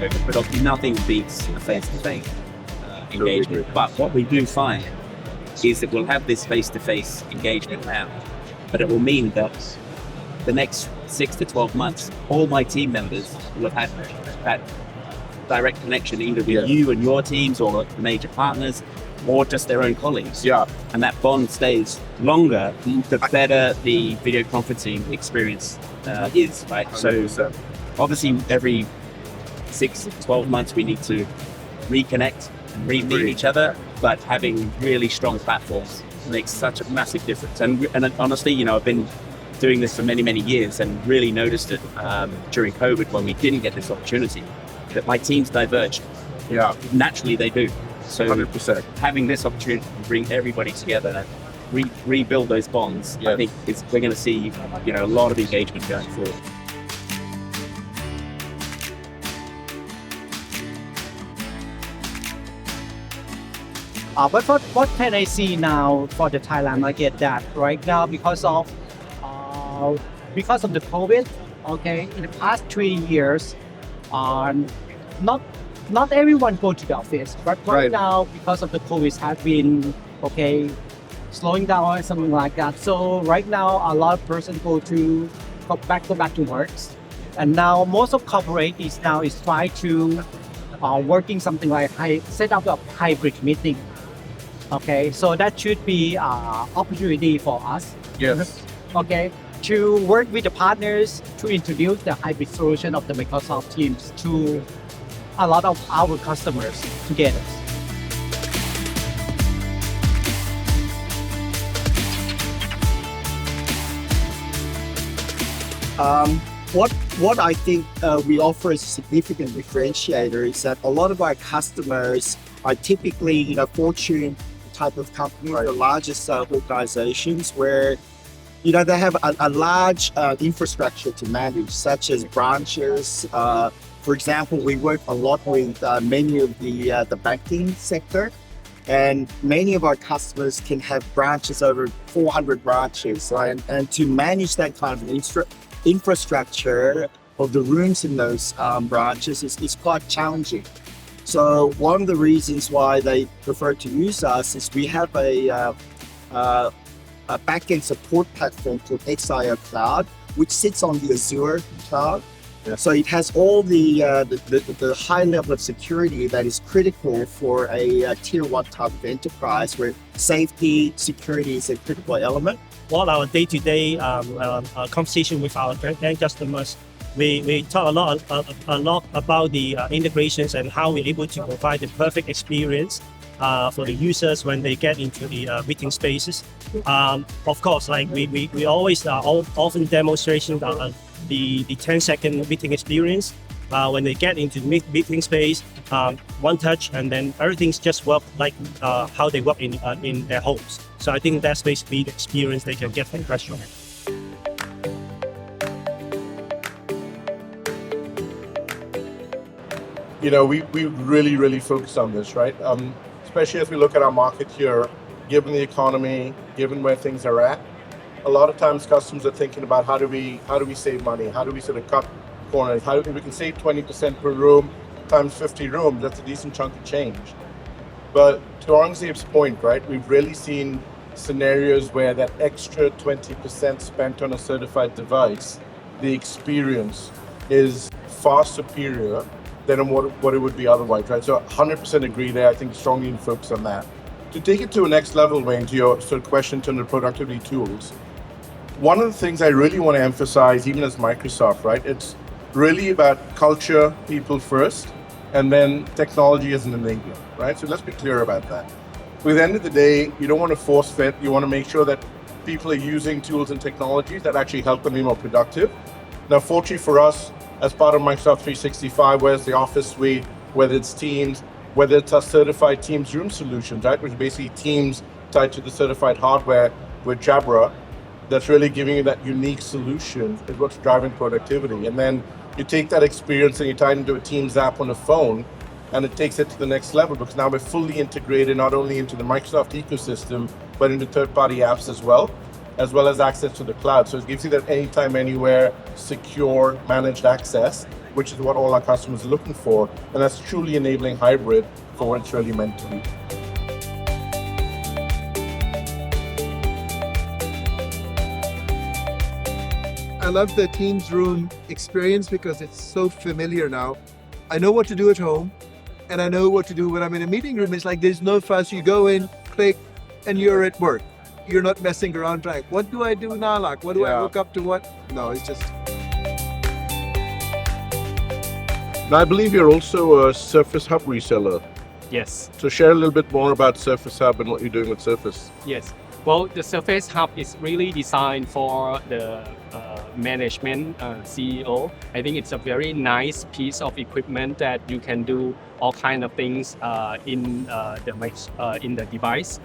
COVID, but obviously nothing beats a face-to-face engagement. But what we do find is that we'll have this face-to-face engagement now, but it will mean that the next 6 to 12 months, all my team members will have had that direct connection either with you and your teams or major partners or just their own colleagues. Yeah. And that bond stays longer, the better the video conferencing experience is, right? 100%. So obviously every 6 to 12 months we need to reconnect and re-meet each other, but having really strong platforms makes such a massive difference. And honestly, I've been doing this for many, many years and really noticed it during COVID when we didn't get this opportunity, that my teams diverged. Yeah. Naturally they do. So 100%. having this opportunity to bring everybody together and rebuild those bonds, I think we're going to see a lot of engagement going forward. But what can I see now for the Thailand market that right now because of the COVID, okay, in the past 3 years, not everyone go to the office, but right now because of the COVID has been slowing down or something like that. So right now a lot of person go back to work, and now most of corporate is try to working something like set up a hybrid meeting. Okay, so that should be opportunity for us. Yes. Okay, to work with the partners to introduce the hybrid solution of the Microsoft Teams to a lot of our customers together. What I think we offer as a significant differentiator is that a lot of our customers are typically Fortune type of companies, the largest organizations where they have a large infrastructure to manage, such as branches. For example, we work a lot with many of the banking sector, and many of our customers can have branches, over 400 branches, and to manage that kind of infrastructure of the rooms in those branches is quite challenging. So one of the reasons why they prefer to use us is we have a backend support platform called XIO Cloud, which sits on the Azure cloud. Yeah. So it has all the high level of security that is critical for a tier 1 type of enterprise, where safety, security is a critical element. While our day-to-day conversation with our end customers, we talk a lot about the integrations and how we're able to provide the perfect experience for the users when they get into the meeting spaces. Of course, we always often demonstration the 10-second meeting experience when they get into the meeting space, one touch, and then everything's just work like how they work in their homes. So I think that's basically the experience they can get from the restaurant. We really focus on this, right? Especially as we look at our market here, given the economy, given where things are at, a lot of times customers are thinking about how do we save money? How do we sort of cut corners? How do we can save 20% per room times 50 rooms? That's a decent chunk of change. But to Aurangzeb's point, right, we've really seen scenarios where that extra 20% spent on a certified device, the experience is far superior than what it would be otherwise, right? So 100% agree there. I think strongly need to focus on that. To take it to a next level, Wayne, to your sort of question to the productivity tools, one of the things I really want to emphasize, even as Microsoft, right, it's really about culture, people first, and then technology as an enabler, right? So let's be clear about that. At the end of the day, you don't want to force fit. You want to make sure that people are using tools and technologies that actually help them be more productive. Now, fortunately for us, as part of Microsoft 365, whether it's the Office Suite, whether it's Teams, whether it's our certified Teams room solutions, right, which is basically Teams tied to the certified hardware with Jabra, that's really giving you that unique solution is what's driving productivity. And then you take that experience and you tie it into a Teams app on a phone, and it takes it to the next level because now we're fully integrated not only into the Microsoft ecosystem, but into third-party apps as well as access to the cloud. So it gives you that anytime, anywhere, secure, managed access which is what all our customers are looking for, and that's truly enabling hybrid for what it's really meant to be. I love the Teams room experience because it's so familiar now. I know what to do at home, and I know what to do when I'm in a meeting room. It's like there's no fuss. You go in, click, and you're at work. You're not messing around trying, what do I do now? Like, what do I hook up to what? No, it's just... Now, I believe you're also a Surface Hub reseller. Yes, So share a little bit more about Surface Hub and what you're doing with Surface. yes. Well, the Surface Hub is really designed for the management CEO. I think it's a very nice piece of equipment that you can do all kind of things in the device.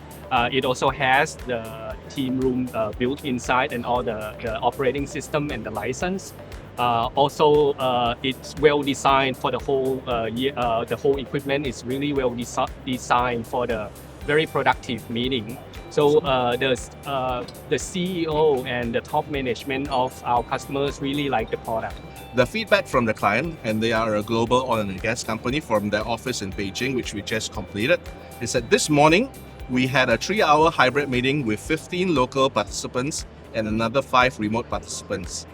It also has the team room built inside and all the operating system and the license. Also, it's well designed for the whole the whole equipment is really well designed for the very productive meeting. So the CEO and the top management of our customers really like the product. The feedback from the client, and they are a global oil and gas company from their office in Beijing, which we just completed, is that this morning we had a 3-hour hybrid meeting with 15 local participants and another 5 remote participants.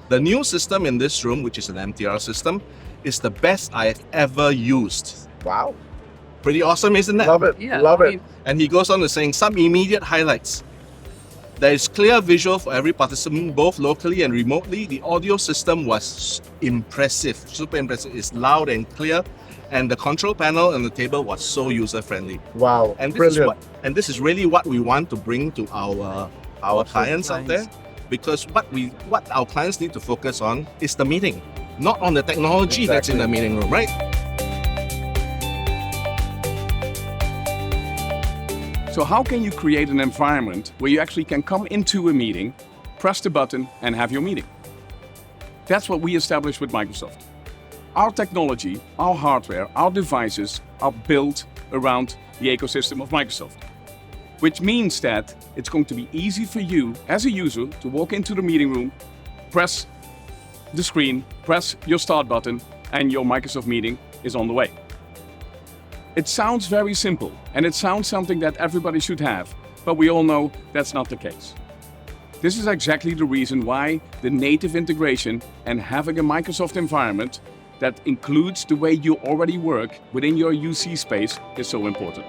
The new system in this room, which is an MTR system, is the best I've ever used. Wow. Pretty awesome, isn't that? Love it. Love it. And he goes on to saying some immediate highlights. There is clear visual for every participant, both locally and remotely. The audio system was impressive, super impressive. It's loud and clear. And the control panel on the table was so user-friendly. Wow. And Brilliant. this is really what we want to bring to our clients out there. Because what our clients need to focus on is the meeting, not on the technology that's in the meeting room, right? So how can you create an environment where you actually can come into a meeting, press the button, and have your meeting? That's what we established with Microsoft. Our technology, our hardware, our devices are built around the ecosystem of Microsoft, which means that it's going to be easy for you as a user to walk into the meeting room, press the screen, press your start button, and your Microsoft meeting is on the way. It sounds very simple, and it sounds something that everybody should have, but we all know that's not the case. This is exactly the reason why the native integration and having a Microsoft environment that includes the way you already work within your UC space is so important.